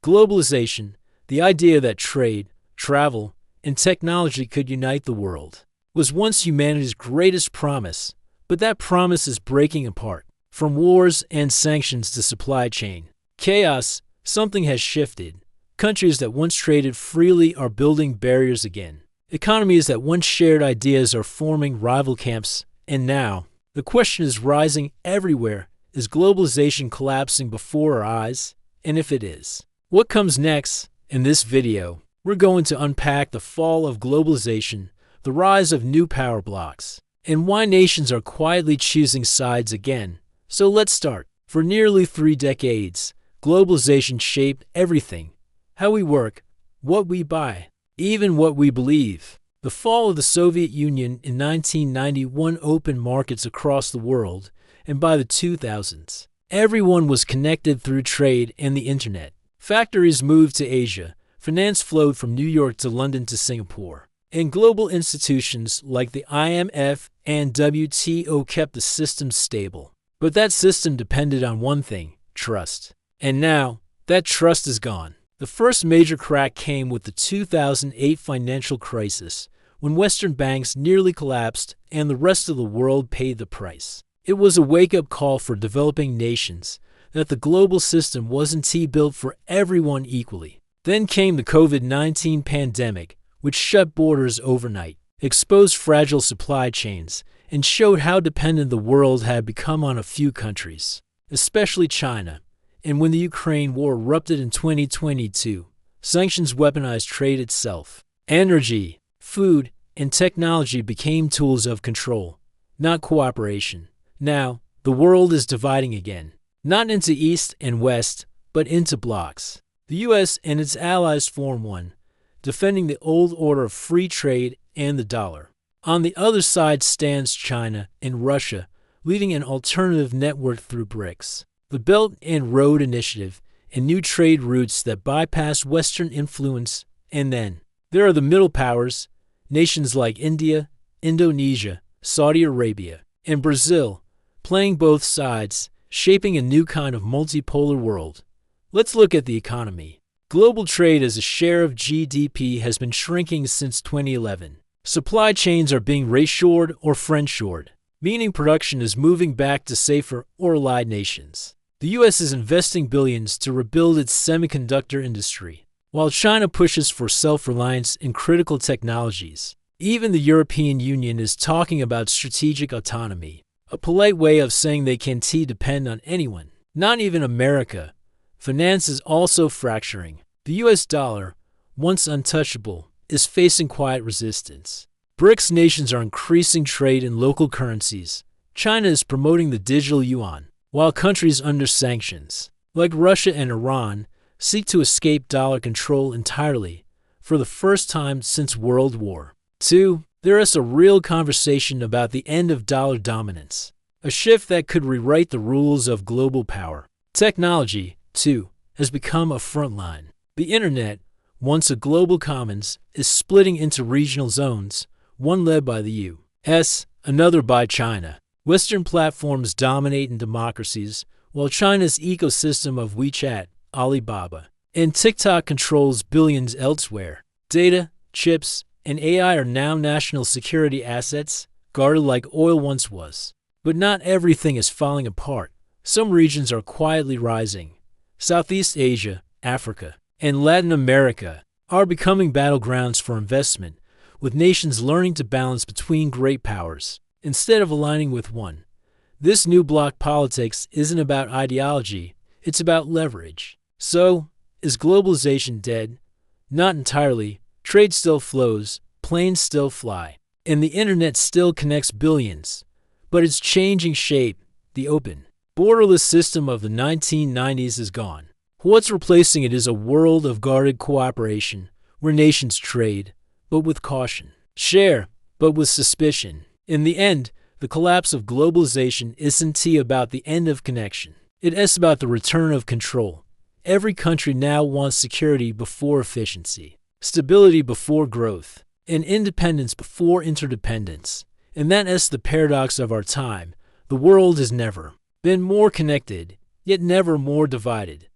Globalization, the idea that trade, travel, and technology could unite the world, was once humanity's greatest promise, but that promise is breaking apart. From wars and sanctions to supply chain chaos, something has shifted. Countries that once traded freely are building barriers again. Economies that once shared ideas are forming rival camps. And now, the question is rising everywhere. Is globalization collapsing before our eyes? And if it is, what comes next? In this video, we're going to unpack the fall of globalization, the rise of new power blocks, and why nations are quietly choosing sides again. So let's start. For nearly 3 decades, globalization shaped everything: how we work, what we buy, even what we believe. The fall of the Soviet Union in 1991 opened markets across the world, and by the 2000s, everyone was connected through trade and the internet. Factories moved to Asia, finance flowed from New York to London to Singapore, and global institutions like the IMF and WTO kept the system stable. But that system depended on one thing: trust. And now, that trust is gone. The first major crack came with the 2008 financial crisis, when Western banks nearly collapsed and the rest of the world paid the price. It was a wake-up call for developing nations that the global system wasn't built for everyone equally. Then came the COVID-19 pandemic, which shut borders overnight, exposed fragile supply chains, and showed how dependent the world had become on a few countries, especially China. And when the Ukraine war erupted in 2022, sanctions weaponized trade itself. Energy, food, and technology became tools of control, not cooperation. Now, the world is dividing again, not into East and West, but into blocs. The U.S. and its allies form one, defending the old order of free trade and the dollar. On the other side stands China and Russia, leading an alternative network through BRICS, the Belt and Road Initiative, and new trade routes that bypass Western influence. And then there are the middle powers, nations like India, Indonesia, Saudi Arabia, and Brazil, playing both sides, shaping a new kind of multipolar world. Let's look at the economy. Global trade as a share of GDP has been shrinking since 2011. Supply chains are being reshored or friendshored, meaning production is moving back to safer or allied nations. The U.S. is investing billions to rebuild its semiconductor industry, while China pushes for self-reliance in critical technologies. Even the European Union is talking about strategic autonomy, a polite way of saying they can't depend on anyone, not even America. Finance is also fracturing. The U.S. dollar, once untouchable, is facing quiet resistance. BRICS nations are increasing trade in local currencies. China is promoting the digital yuan, while countries under sanctions, like Russia and Iran, seek to escape dollar control entirely for the first time since World War II. There is a real conversation about the end of dollar dominance, a shift that could rewrite the rules of global power. Technology, too, has become a front line. The internet, once a global commons, is splitting into regional zones, one led by the U.S., another by China. Western platforms dominate in democracies, while China's ecosystem of WeChat, Alibaba, and TikTok controls billions elsewhere. Data, chips, and AI are now national security assets, guarded like oil once was. But not everything is falling apart. Some regions are quietly rising. Southeast Asia, Africa, and Latin America are becoming battlegrounds for investment, with nations learning to balance between great powers instead of aligning with one. This new bloc politics isn't about ideology, it's about leverage. So, is globalization dead? Not entirely. Trade still flows, planes still fly, and the internet still connects billions. But it's changing shape. The open, borderless system of the 1990s is gone. What's replacing it is a world of guarded cooperation, where nations trade, but with caution, share, but with suspicion. In the end, the collapse of globalization isn't about the end of connection. It is about the return of control. Every country now wants security before efficiency, stability before growth, and independence before interdependence. And that is the paradox of our time. The world has never been more connected, yet never more divided.